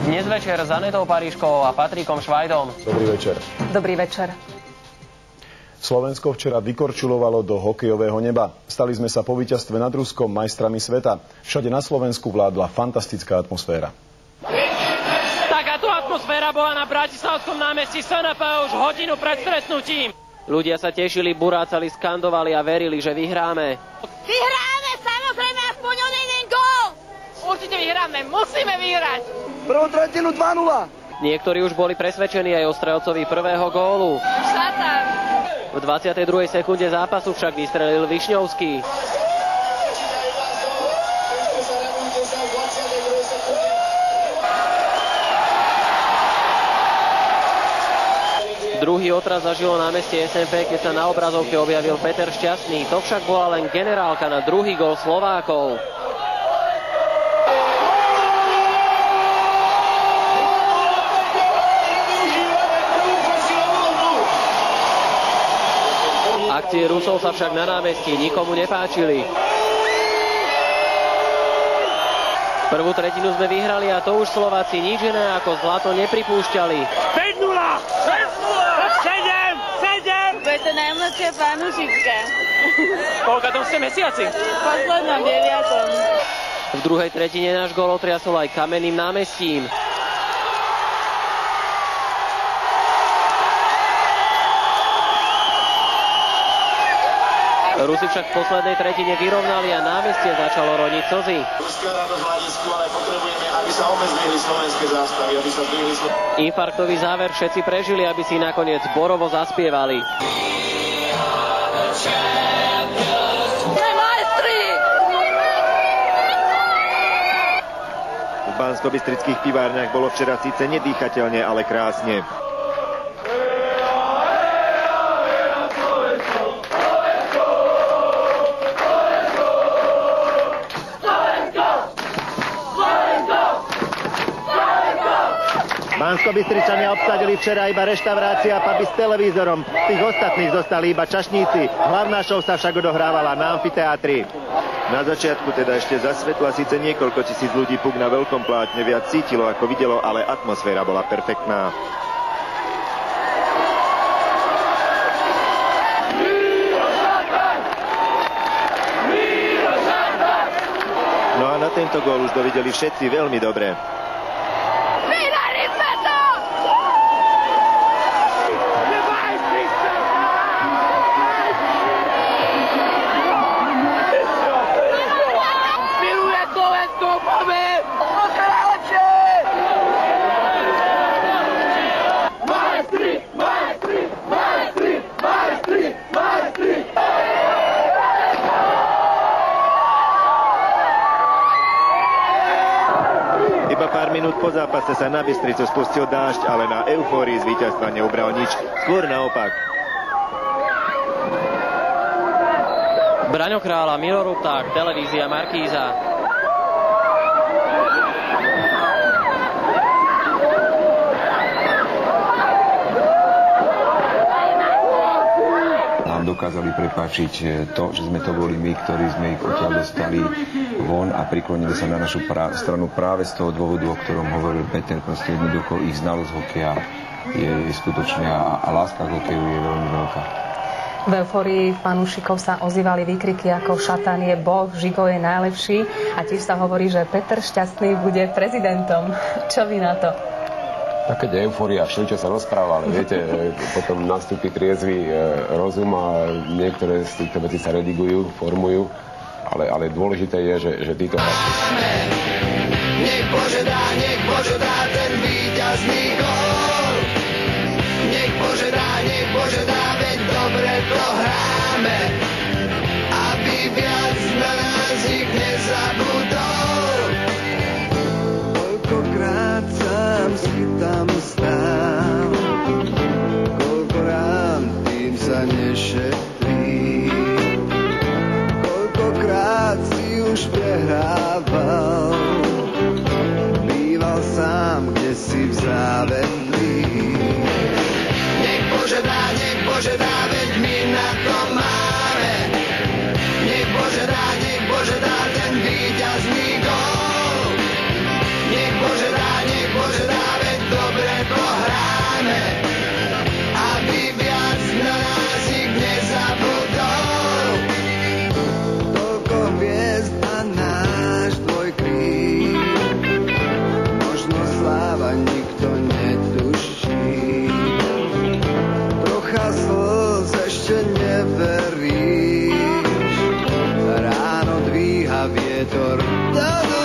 Dnes večer s Anetou Parížkovou a Patrikom Švajdom. Dobrý večer. Dobrý večer. Slovensko včera vykorčulovalo do hokejového neba. Stali sme sa po víťazstve nad Ruskom majstrami sveta. Všade na Slovensku vládla fantastická atmosféra. Takáto atmosféra bola na Bratislavskom námestí SNP už hodinu pred stretnutím. Ľudia sa tešili, burácali, skandovali a verili, že vyhráme. Vyhráme, samozrejme, aspoň o jeden gól! Určite vyhráme, musíme vyhrať! Prvú tretinu 2-0. Niektorí už boli presvedčení aj o strelcovi prvého gólu. Šatan! V 22. sekunde zápasu však vystrelil Višňovský. Druhý otraz zažilo námestie SMP, keď sa na obrazovke objavil Peter Šťastný. To však bola len generálka na druhý gól Slovákov. Akcie Rusov sa však na námestí nikomu nepáčili. Prvú tretinu sme vyhrali a to už Slováci nič iné ako zlato nepripúšťali. 5-0! 6-0! 7! 7! Bude to najmladšia fanúšička. Koľka tom ste mesiaci? V poslednom 9. V druhej tretine náš gól otriasol aj kamenným námestím. Rusi však v poslednej tretine vyrovnali a námestie začalo roniť slzy. Infarktový záver všetci prežili, aby si nakoniec zborovo zaspievali. V banskobystrických pivárniach bolo včera síce nedýchateľne, ale krásne. Banskobystričania obsadili včera iba reštaurácia a puby s televízorom. Z tých ostatných zostali iba čašníci. Hlavná show sa však odohrávala na amfiteátri. Na začiatku teda ešte za svetla síce niekoľko tisíc ľudí puk na veľkom plátne viac cítilo ako videlo, ale atmosféra bola perfektná. No a na tento gól už dovideli všetci veľmi dobre. Iba pár minút po zápase sa na Bystricu spustil dážď, ale na eufórii z víťazstva neubral nič. Skôr naopak. Braňo Kráľa, Miro Rupták, televízia Markíza. Dokázali prepáčiť to, že sme to boli my, ktorí sme ich odtiaľ dostali von a priklonili sa na našu stranu práve z toho dôvodu, o ktorom hovoril Peter. Proste jednoducho ich znalosť hokeja je skutočne a láska k hokeju je veľmi veľká. V eufórii fanúšikov sa ozývali výkriky ako Šatan je Boh, Žigo je najlepší a tiež sa hovorí, že Peter Šťastný bude prezidentom. Čo vy na to? Taká eufória, všeličo sa rozpráva, ale viete, potom nastúpi triezvy rozum a niektoré z týchto vecí sa redigujú, formujú, ale dôležité je, že títo... Nech Bože dá ten víťazný gól. Nech Bože dá, veď dobre to hráme, aby viac na nás ich nezabudol. Koľkokrát sám si tam stál, koľko rán tým sa nešetrí, koľkokrát si už prehrával, býval sám, kde si v závetrí. Nech Bože dá, veď my na to máme. Nech Bože dá ten víťazný gól. Nech Bože dá ešte neveríš. Ráno dvíha vietor do